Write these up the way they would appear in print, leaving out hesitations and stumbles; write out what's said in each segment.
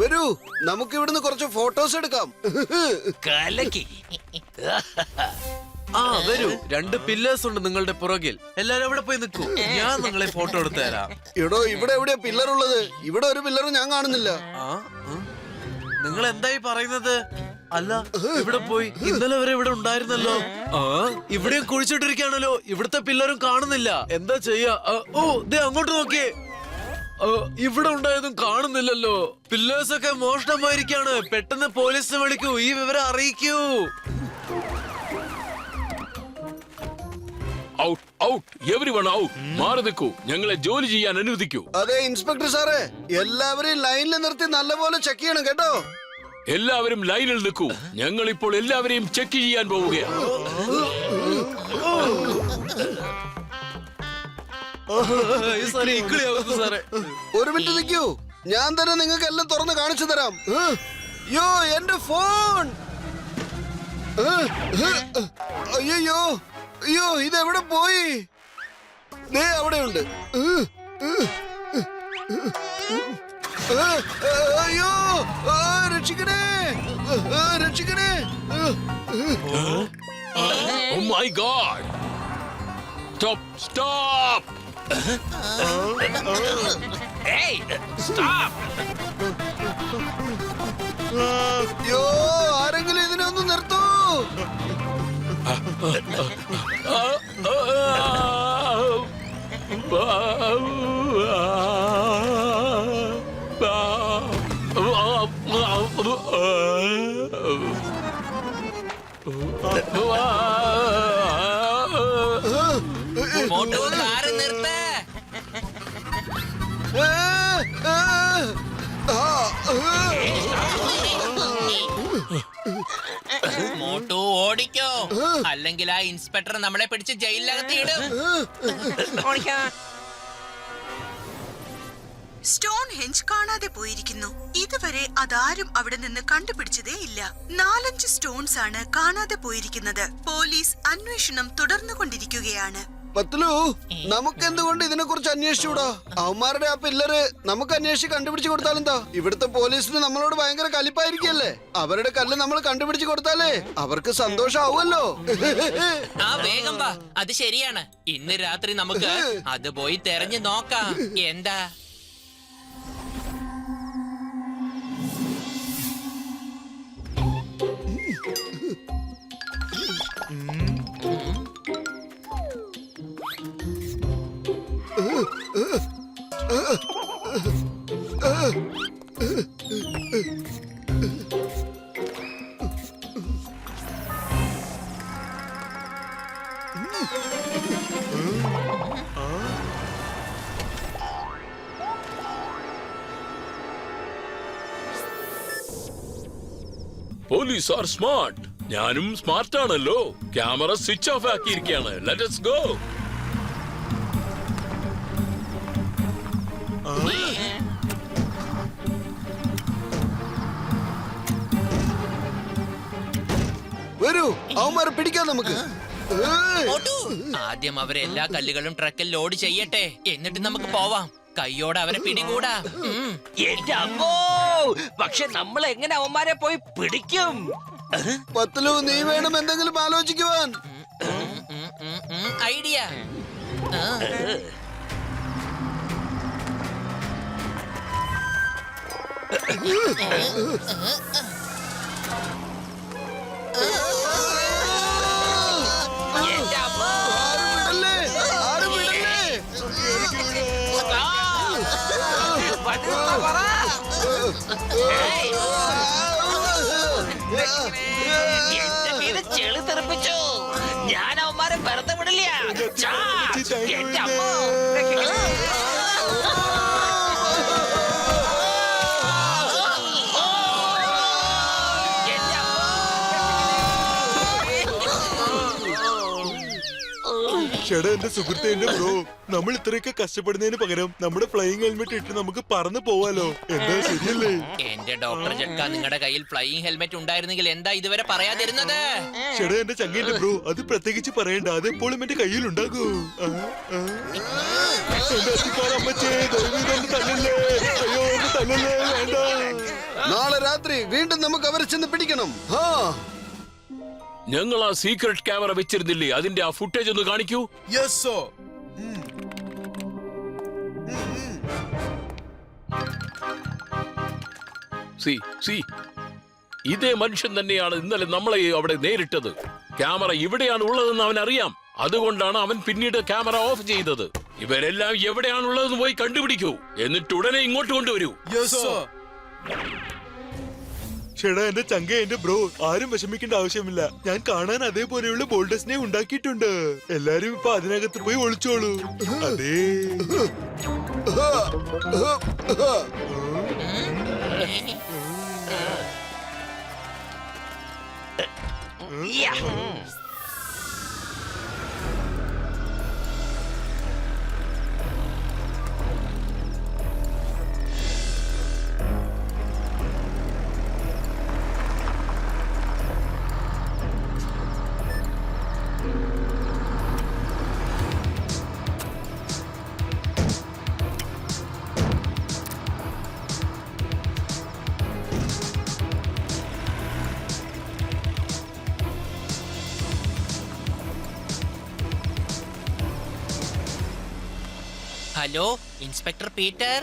വരൂ, നമുക്ക് ഇവിടുന്ന് കുറച്ച് ഫോട്ടോസ് എടുക്കാം. കലക്കി. ആ വരൂ, 2 പില്ലേഴ്സ് ഉണ്ട് നിങ്ങളുടെ പുറകിൽ. എല്ലാരും അവിടെ പോയി നിൽക്കൂ, ഞാൻ നിങ്ങളെ ഫോട്ടോ എടുത്തു തരാം. എടോ, ഇവിടെ എവിടെയാ പില്ലർ ഉള്ളത്? ഇവിടെ ഒരു പില്ലറും ഞാൻ കാണുന്നില്ല. നിങ്ങൾ എന്തായി പറയുന്നത്? അല്ല, ഇവിടെ പോയി ഇന്നലെ വരെ ഇവിടെ ഉണ്ടായിരുന്നല്ലോ. ഇവിടെയും കുഴിച്ചിട്ടിരിക്കുകയാണല്ലോ, ഇവിടുത്തെ പില്ലറും കാണുന്നില്ല. എന്താ ചെയ്യാ? ഓ ദേ അങ്ങോട്ട് നോക്കിയേ, ഇവിടെ ഉണ്ടായതും കാണുന്നില്ലല്ലോ. പില്ലേഴ്സ് ഒക്കെ മോഷണമായിരിക്കാണ്. പെട്ടെന്ന് പോലീസിനെ വിളിക്കൂ, ഈ വിവരം അറിയിക്കൂ. Out out everyone out. മാറി നിൽക്കൂ, ഞങ്ങളെ ജോലി ചെയ്യാൻ അനുവദിക്കൂ. അതെ ഇൻസ്പെക്ടർ സാറേ, എല്ലാവരെയും ലൈനിൽ നിർത്തി നല്ലപോലെ ചെക്ക് ചെയ്യണം കേട്ടോ. എല്ലാവരും ലൈനിൽ നിൽക്കൂ, ഞങ്ങൾ ഇപ്പോൾ എല്ലാവരെയും ചെക്ക് ചെയ്യാൻ പോവുകയാണ്. ഒരു മിനിറ്റ് നിൽക്കൂ, ഞാൻ തന്നെ നിങ്ങൾക്ക് എല്ലാം തുറന്ന് കാണിച്ചു തരാം. യോ, എന്റെ ഫോൺ! അയ്യോ അയ്യോ, ഇതെവിടെ പോയി? ദേ അവിടെയുണ്ട്. അയ്യോ, രക്ഷിക്കണേ, രക്ഷിക്കണേ. Oh my God! Stop! Stop! Hey! Stop! അയ്യോ, ആരെങ്കിലും ഇതിനെ ഒന്ന് നിർത്തൂ. മോട്ടോ കാറ് നിർത്ത്. മോട്ടോ ഓടിക്കോ, അല്ലെങ്കിൽ ആ ഇൻസ്പെക്ടർ നമ്മളെ പിടിച്ച് ജയിലിനകത്ത് ഇടും. സ്റ്റോൺ ഹെഞ്ച് കാണാതെ പോയിരിക്കുന്നു. ഇതുവരെ അതാരും അവിടെ നിന്ന് കണ്ടുപിടിച്ചതേ ഇല്ല. 4-5 സ്റ്റോൺസ് ആണ് കാണാതെ പോയിരിക്കുന്നത്. പോലീസ് അന്വേഷണം തുടർന്നുകൊണ്ടിരിക്കുകയാണ്. പത്ലു, നമുക്ക് എന്തുകൊണ്ട് ഇതിനെ കുറിച്ച് അന്വേഷിച്ചൂടാ? അവന്മാരുടെ ആ പില്ലറ് നമുക്ക് അന്വേഷിച്ച് കണ്ടുപിടിച്ചു കൊടുത്താലെന്താ? ഇവിടുത്തെ പോലീസിന് നമ്മളോട് ഭയങ്കര കലിപ്പായിരിക്കല്ലേ. അവരുടെ കല്ല് നമ്മൾ കണ്ടുപിടിച്ചു കൊടുത്താലേ അവർക്ക് സന്തോഷാവുമല്ലോ. ആ വേഗം വാ, അത് ശരിയാണ്. ഇന്ന് രാത്രി നമുക്ക് അത് പോയി തെരഞ്ഞു നോക്കാം. എന്താ? Police are smart. ഞാനും സ്മാർട്ട് ആണല്ലോ. ക്യാമറ സ്വിച്ച് ഓഫ് ആക്കിയിരിക്കുകയാണ്. Let us go. വരൂ, അവന്മാരെ പിടിക്കാം നമുക്ക്. ആദ്യം അവരെ എല്ലാ കല്ലുകളും ട്രക്കിൽ ലോഡ് ചെയ്യട്ടെ, എന്നിട്ട് നമുക്ക് പോവാം. കയ്യോടെ അവരെ പിടികൂടാ. എന്റെ അമ്മോ, പക്ഷെ നമ്മൾ എങ്ങനെ അവന്മാരെ പോയി പിടിക്കും? പത്ലു, നീ വേണം എന്തെങ്കിലും ആലോചിക്കുവാൻ. ഐഡിയ. എന്റെ അമ്മോ, ആരും വിടല്ലേ. എന്റെ മീത് ചെളി തെറിപ്പിച്ചു. ഞാൻ അവന്മാരെ വെറുതെ വിടില്ല. എന്റെ അമ്മോ, എന്റെ അമ്മോ. ചേട്ടാ എന്റെ സുഹൃത്തെ എന്റെ ബ്രോ, നമ്മൾ ഇത്രയൊക്കെ കഷ്ടപ്പെടുന്നതിന് പകരം നമ്മുടെ ഫ്ലൈയിങ് ഹെൽമെറ്റ് ഇട്ട് നമുക്ക് പറന്ന് പോവാലോ. എന്താ ശരിയല്ലേ? എന്റെ ഡോക്ടർ ജഡ്ക, നിങ്ങളുടെ കയ്യിൽ ഫ്ലൈയിങ് ഹെൽമെറ്റ് ഉണ്ടായിരുന്നെങ്കിൽ എന്താ ഇതുവരെ പറയാതിരുന്നത്? ചേട്ടാ എന്റെ ചങ്ങേന്റെ ബ്രോ, അത് പ്രത്യേകിച്ച് പറയണ്ട, അതെപ്പോഴും എന്റെ കയ്യിൽ ഉണ്ടാകൂ. എന്റെ അത്തിപ്പാറ അമ്മച്ചേ, ദയവ് ചെയ്ത് എന്നെ തല്ലല്ലേ. അയ്യോ എന്നെ തല്ലല്ലേ, വേണ്ട. നാളെ രാത്രി വീണ്ടും നമുക്ക് അവരെ ചെന്ന് പിടിക്കണം. ഞങ്ങൾ ആ സീക്രട്ട് ക്യാമറ വെച്ചിരുന്നില്ലേ, അതിന്റെ ആ ഫുട്ടേജ് ഒന്ന് കാണിക്കൂ. Yes sir. സി ഇതേ മനുഷ്യൻ തന്നെയാണ് ഇന്നലെ നമ്മളെ അവിടെ നേരിട്ടത്. ക്യാമറ ഇവിടെയാണ് ഉള്ളതെന്ന് അവൻ അറിയാം. അതുകൊണ്ടാണ് അവൻ പിന്നീട് ക്യാമറ ഓഫ് ചെയ്തത്. ഇവരെല്ലാം എവിടെയാണുള്ളതെന്ന് പോയി കണ്ടുപിടിക്കൂ, എന്നിട്ട് ഉടനെ ഇങ്ങോട്ട് കൊണ്ടുവരൂ. Yes sir. ചേട്ടാ എന്റെ ചങ്ക എന്റെ ബ്രോ, ആരും വിഷമിക്കേണ്ട ആവശ്യമില്ല. ഞാൻ കാണാൻ അതേപോലെയുള്ള ബോൾഡേഴ്സിനെ ഉണ്ടാക്കിയിട്ടുണ്ട്. എല്ലാരും ഇപ്പൊ അതിനകത്ത് പോയി ഒളിച്ചോളൂ. അതേ hello inspector Peter.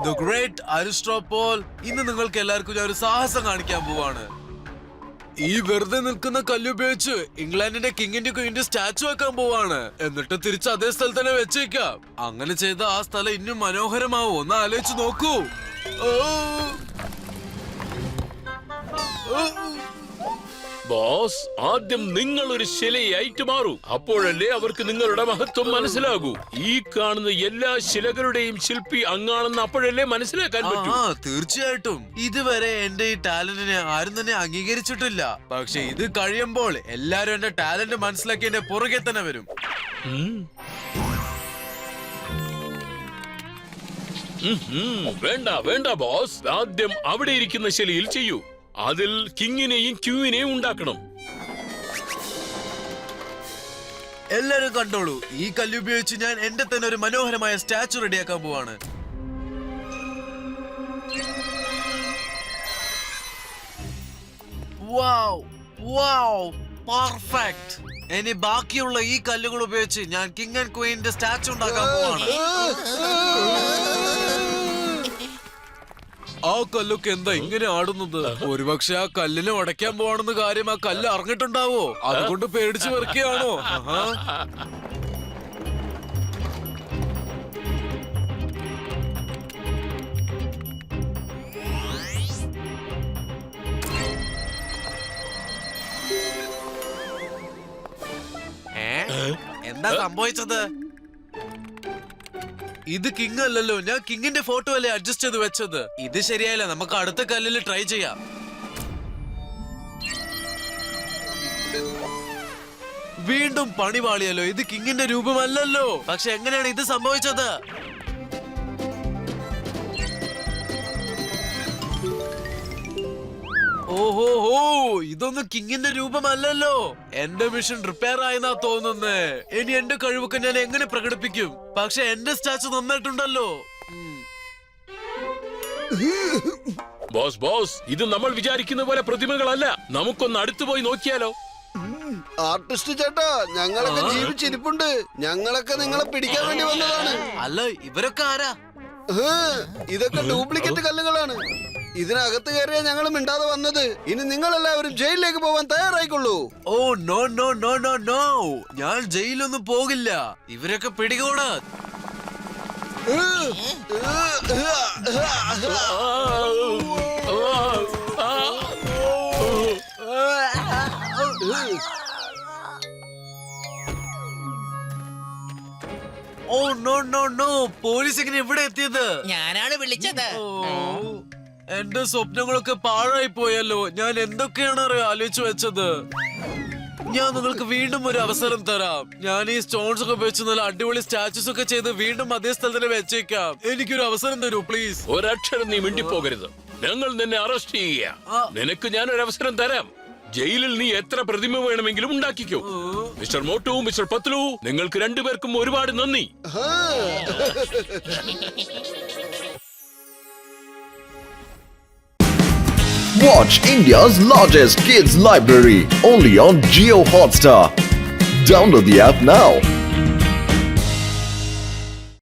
The great Aristotle, ഇന്ന് നിങ്ങൾക്ക് എല്ലാവർക്കും ഞാൻ ഒരു സാഹസം കാണിക്കാൻ പോവാണ്. ഈ വെറുതെ നിൽക്കുന്ന കല്ലുപയോഗിച്ച് ഇംഗ്ലണ്ടിന്റെ കിങ്ങിന്റെ ക്വീന്റെ സ്റ്റാച്ചു വെക്കാൻ പോവാണ്. എന്നിട്ട് തിരിച്ച് അതേ സ്ഥലത്ത് തന്നെ വെച്ചേക്കാം. അങ്ങനെ ചെയ്ത ആ സ്ഥലം ഇന്നും മനോഹരമാവും. ഒന്ന് ആലോചിച്ച് നോക്കൂ. ബോസ്, ആദ്യം നിങ്ങൾ ഒരു ശിലയായിട്ട് മാറൂ. അപ്പോഴല്ലേ അവർക്ക് നിങ്ങളുടെ മഹത്വം മനസ്സിലാകൂ. ഈ കാണുന്ന എല്ലാ ശിലകളുടെയും ശില്പി അങ്ങാണെന്ന് അപ്പോഴല്ലേ മനസ്സിലാക്കാൻ പറ്റൂ. തീർച്ചയായിട്ടും. ഇതുവരെ എന്റെ ഈ ടാലന്റിനെ ആരും തന്നെ അംഗീകരിച്ചിട്ടില്ല. പക്ഷെ ഇത് കഴിയുമ്പോൾ എല്ലാരും എന്റെ ടാലന്റ് മനസ്സിലാക്കി എന്റെ പുറകെ തന്നെ വരും. വേണ്ട വേണ്ട ബോസ്, ആദ്യം അവിടെ ഇരിക്കുന്ന ശിലയിൽ ചെയ്യൂ. അതിൽ കിങ്ങിനെയും ക്യൂവിനെയും ഉണ്ടാക്കണം. എല്ലാരും കണ്ടോളൂ, ഈ കല്ലുപയോഗിച്ച് ഞാൻ എന്റെ തന്നെ ഒരു മനോഹരമായ സ്റ്റാച്ചു റെഡിയാക്കാൻ പോവാണ്. വാവ് വാവ്, പെർഫെക്റ്റ്. ഇനി ബാക്കിയുള്ള ഈ കല്ലുകൾ ഉപയോഗിച്ച് ഞാൻ കിങ് ആൻഡ് ക്വീന്റെ സ്റ്റാച്ചു ഉണ്ടാക്കാൻ പോവാണ്. ആ കല്ലൊക്കെ എന്താ ഇങ്ങനെ ആടുന്നത്? ഒരുപക്ഷെ ആ കല്ലിനെ ഉടയ്ക്കാൻ പോവാണെന്ന് കാര്യം ആ കല്ല് അറിഞ്ഞിട്ടുണ്ടാവോ? അതുകൊണ്ട് പേടിച്ചു വെറുക്കുകയാണോ? എന്താ സംഭവിച്ചത്? ഇത് കിങ് അല്ലല്ലോ, ഞാൻ കിങ്ങിന്റെ ഫോട്ടോ അല്ലേ അഡ്ജസ്റ്റ് ചെയ്ത് വെച്ചത്. ഇത് ശരിയായില്ല, നമുക്ക് അടുത്ത കല്ലിൽ ട്രൈ ചെയ്യാം. വീണ്ടും പണി പാളിയല്ലോ. ഇത് കിങ്ങിന്റെ രൂപമല്ലല്ലോ. പക്ഷെ എങ്ങനെയാണ് ഇത് സംഭവിച്ചത്? ഓഹോ ഹോ, ഇതൊന്നും കിങ്ങിന്റെ രൂപമല്ലല്ലോ. എന്റെ മിഷൻ റിപ്പയർ ആയെന്നാ തോന്നുന്നേ. ഇനി എന്റെ കഴിവൊക്കെ ഞാൻ എങ്ങനെ പ്രകടിപ്പിക്കും? പക്ഷെ എന്റെ സ്റ്റാച്ചു നന്നായിട്ടുണ്ടല്ലോ. ബോസ് ബോസ്, ഇത് നമ്മൾ വിചാരിക്കുന്ന പോലെ പ്രതിമകളല്ല. നമുക്കൊന്ന് അടുത്തു പോയി നോക്കിയാലോ? ആർട്ടിസ്റ്റ് ചേട്ടാ, ഞങ്ങളൊക്കെ ജീവിച്ചിരിപ്പുണ്ട്. ഞങ്ങളൊക്കെ നിങ്ങളെ പിടിക്കാൻ വേണ്ടി വന്നതാണ്. അല്ല, ഇവരൊക്കെ ആരാ? ഇതൊക്കെ ഡ്യൂപ്ലിക്കേറ്റ് കല്ലുകളാണ്. ഇതിനകത്ത് കയറിയാ ഞങ്ങൾ മിണ്ടാതെ വന്നത്. ഇനി നിങ്ങൾ എല്ലാവരും ജയിലിലേക്ക് പോവാൻ തയ്യാറായിക്കൊള്ളൂ. Oh no no no no no, ഞാൻ ജയിലൊന്നും പോകില്ല. ഇവരൊക്കെ പിടികൂടാ. Oh no no no, police എങ്ങനെ ഇവിടെ എത്തിയത്? ഞാനാണ് വിളിച്ചത്. ഓ, എന്റെ സ്വപ്നങ്ങളൊക്കെ പാഴായി പോയല്ലോ. ഞാൻ എന്തൊക്കെയാണ് ആലോചിച്ചു വെച്ചത്. ഞാൻ നിങ്ങൾക്ക് വീണ്ടും ഒരു അവസരം തരാം. ഞാൻ ഈ സ്റ്റോൺസ് ഒക്കെ വെച്ച് നല്ല അടിപൊളി സ്റ്റാച്യൂസ് ഒക്കെ ചെയ്ത് വീണ്ടും അതേ സ്ഥലത്തിന് വെച്ചേക്കാം. എനിക്കൊരു അവസരം തരൂ പ്ലീസ്. ഒരക്ഷരം നീ മിണ്ടിപ്പോകരുത്. ഞങ്ങൾ നിന്നെ അറസ്റ്റ് ചെയ്യുക. നിനക്ക് ഞാനൊരു അവസരം തരാം. ജയിലിൽ നീ എത്ര പ്രതിമ വേണമെങ്കിലും ഉണ്ടാക്കിക്കോ. മിസ്റ്റർ മോട്ടു, മിസ്റ്റർ പത്ലു, നിങ്ങൾക്ക് രണ്ടുപേർക്കും ഒരുപാട് നന്ദി. Watch India's largest kids library only on Jio Hotstar. Download the app now.